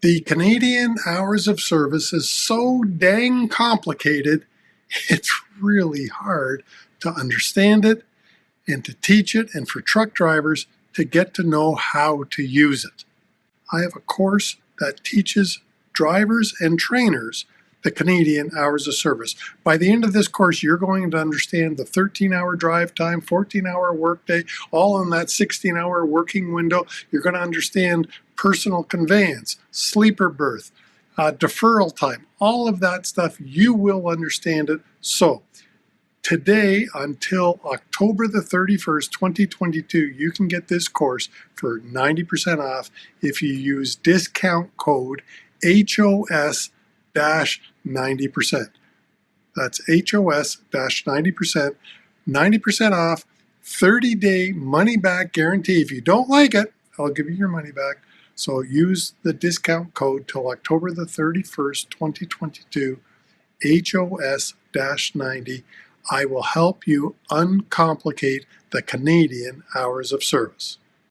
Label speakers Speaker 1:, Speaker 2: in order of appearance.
Speaker 1: The Canadian hours of service is so dang complicated, it's really hard to understand it and to teach it, and for truck drivers to get to know how to use it. I have a course that teaches drivers and trainers the Canadian hours of service. By the end of this course, you're going to understand the 13-hour drive time, 14-hour workday, all in that 16-hour working window. You're going to understand personal conveyance, sleeper berth, deferral time, all of that stuff. You will understand it. So today until October the 31st, 2022, you can get this course for 90% off if you use discount code HOS-90%. That's HOS-90%, 90% off, 30-day money-back guarantee. If you don't like it, I'll give you your money back. So use the discount code till October the 31st, 2022, HOS-90. I will help you uncomplicate the Canadian hours of service.